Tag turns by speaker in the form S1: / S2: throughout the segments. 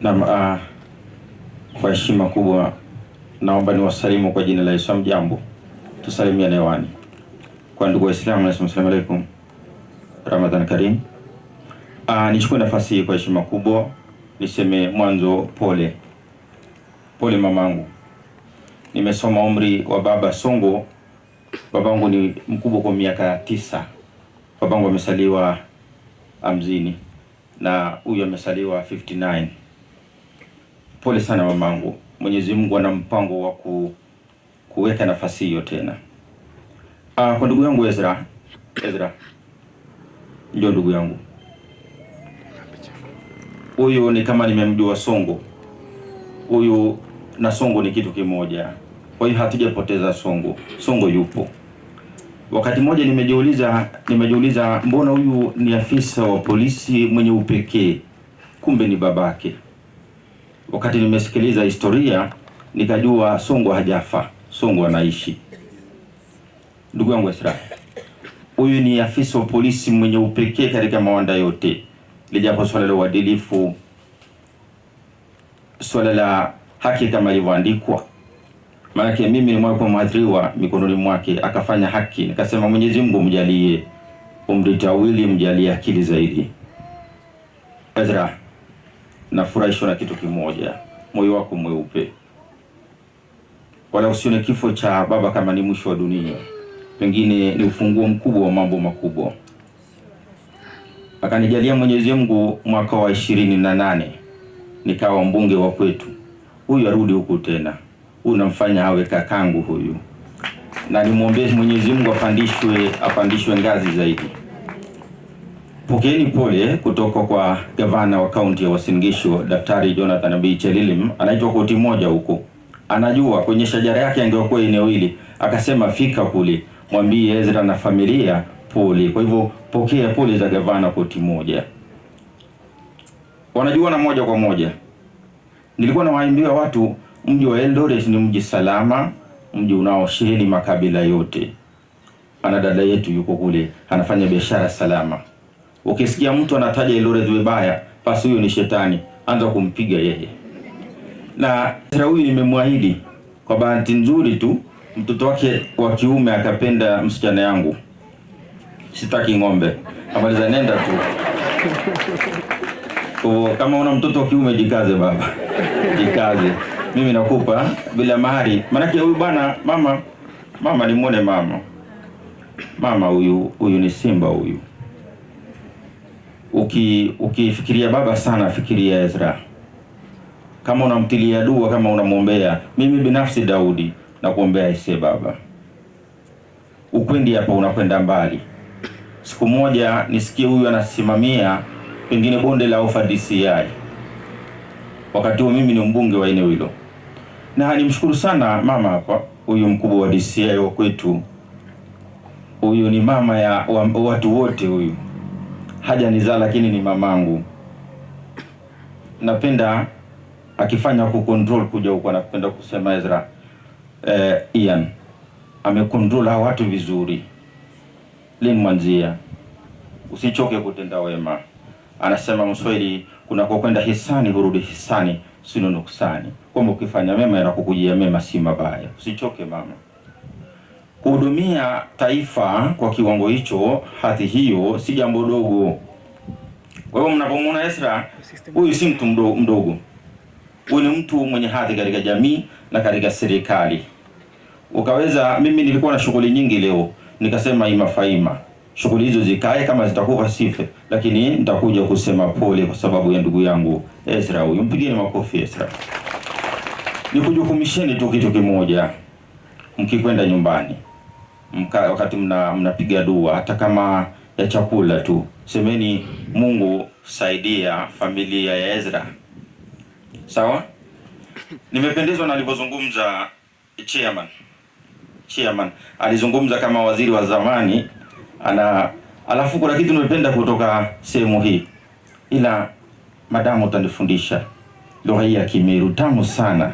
S1: Na kwa heshima kubwa naomba niwasalimu kwa jina la Yesu. Jambo, tusalimiane hewani. Kwa ndugu Waislamu, assalamu alaikum, Ramadhan Karim. Nichukue nafasi hii kwa heshima kubwa niseme mwanzo pole mamangu. Nimesoma umri wa baba Songo. Babangu ni mkubwa kwa miaka 9. Babangu amesaliwa 50 na huyu amesaliwa 59. Pole sana mamangu. Mwenyezi Mungu ana mpango wa kuweka nafasi hiyo tena. Kwa ndugu yangu Ezra ndio ndugu yangu. Huyu ni kama nimemjua Songo. Huyu na Songo ni kitu kimoja. Kwa hiyo hatujapoteza Songo. Songo yupo. Wakati mmoja nimejiuliza mbona huyu ni afisa wa polisi mwenye upekee, kumbe ni babake. Wakati nimesikiliza historia nikajua Songo hajafa, Songo anaishi. Ndugu yangu Ezra, huyu ni afisa wa polisi mwenye upekee katika mawanda yote. Lijapo swala la uadilifu, swala la haki kama ilivyoandikwa. Maana mimi ni mwana mwadhiriwa mikononi mwake, akafanya haki. Nikasema Mwenyezi Mungu mjalie umri tawili, mjalie akili zaidi. Ezra, nafurahishwa na kitu kimoja, moyo wako mweupe. Wala usione kifo cha baba kama ni mwisho wa dunia. Pengine ni ufunguo mkubwa wa mambo makubwa. Akanijalia Mwenyezi Mungu mwaka wa 28 nikawa mbunge wa kwetu. Huyu arudi huku tena. Huyu namfanya awe kakangu huyu. Na nimwombee Mwenyezi Mungu apandishwe ngazi zaidi. Pokeeni pole kutoka kwa gavana wa kaunti ya Uasin Gishu, Daktari Jonathan B. Chelilim. Anaitwa koti moja huko. Anajua kwenye shajara yake angekuwa eneo hili. Akasema fika kule, mwambie Ezra na familia pole. Kwa hivyo pokea pole za gavana koti moja. Wanajua na moja kwa moja. Nilikuwa nawaambia watu mji wa Eldoret ni mji salama, mji unaosheheni makabila yote. Ana dada yetu yuko kule, anafanya biashara salama. Ukisikia mtu anataja Eldoret vibaya, basi huyo ni shetani, anza kumpiga yeye. Na Ezra huyu nimemwahidi, kwa bahati nzuri tu mtoto wake wa kiume akapenda msichana yangu. Sitaki ng'ombe. Amaliza nenda tu. Kama una mtoto wa kiume jikaze baba. Jikaze. Mimi nakupa bila mahari. Maana huyu bwana mama nimuone mama. Mama huyu ni simba huyu. Ukifikiria baba sana, fikiria Ezra. Kama unamtilia dua, kama unamwombea, mimi binafsi Daudi nakuombea ise baba. Ukwendi hapa unakwenda mbali. Siku moja nisikie huyu anasimamia pengine bonde la Ufa DCI. Wakati huo mimi ni mbunge wa eneo hilo. Na nimshukuru sana mama hapa, huyu mkubwa wa DCI wa kwetu. Huyu ni mama ya watu wote huyu. Hajanizaa lakini ni mamangu. Napenda akifanya kucontrol kuja huko, napenda kusema Ezra Ian amecontrol hawa watu vizuri. Lin Mwanzia, usichoke kutenda wema. Anasema Mswahili, kuna kwa kwenda hisani hurudi hisani, sino nuksani. Kwamba ukifanya mema yanakukujia mema, si mabaya. Usichoke mama. Kuhudumia taifa kwa kiwango hicho, hadhi hiyo si jambo dogo. Kwa hivyo mnapomwona Ezra, huyu si mtu mdogo. Huyu ni mtu mwenye hadhi katika jamii na katika serikali. Ukaweza, mimi nilikuwa na shughuli nyingi leo, nikasema imafaima shughuli hizo zikae, kama zitakufa sife, lakini nitakuja kusema pole kwa sababu ya ndugu yangu Ezra huyu. Mpigeni makofi Ezra. Nikujukumisheni tu kitu kimoja. Mkikwenda nyumbani, wakati mnapiga dua, hata kama ya chakula tu, semeni Mungu saidia familia ya Ezra. Sawa? Nimependezwa na alivyozungumza chairman. Alizungumza kama waziri wa zamani. Alafu kuna kitu nimependa kutoka sehemu hii. Ila madamu utanifundisha lugha hii ya Kimeru tamu sana.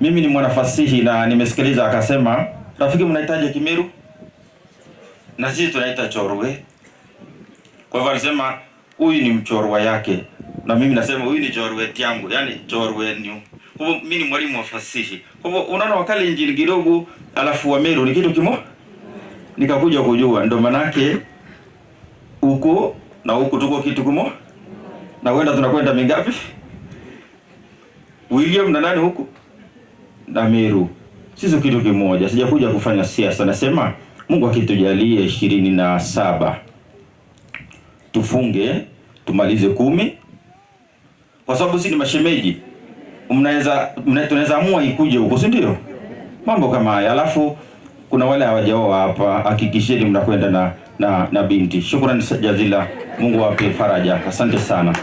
S1: Mimi ni mwanafasihi na nimesikiliza akasema, rafiki mnahitaji Kimeru? Na sisi tunaita Chorwe. Kwa hivyo alisema huyu ni Mchorwa yake. na mimi nasema huyu ni Jorwet yangu, yani Jorwenyu. Kwa hivyo mimi ni mwalimu wa fasihi. Kwa hivyo unaona wakale Injili kidogo alafu wa Meru ni kitu kimo. Nikakuja kujua ndo manake huko na huko tuko kitu kimo. Na wenda tunakwenda mingapi? William na nani huko? Na Meru. Sisi kitu kimoja. Sijakuja kufanya siasa. Nasema Mungu akitujalie 27 tufunge tumalize 10, kwa sababu sisi ni mashemeji. Tunaweza amua ikuje huko, si ndio? Mambo kama haya. Alafu kuna wale hawajaoa hapa, hakikisheni mnakwenda na binti. Shukrani jazila. Mungu awape faraja. Asante sana.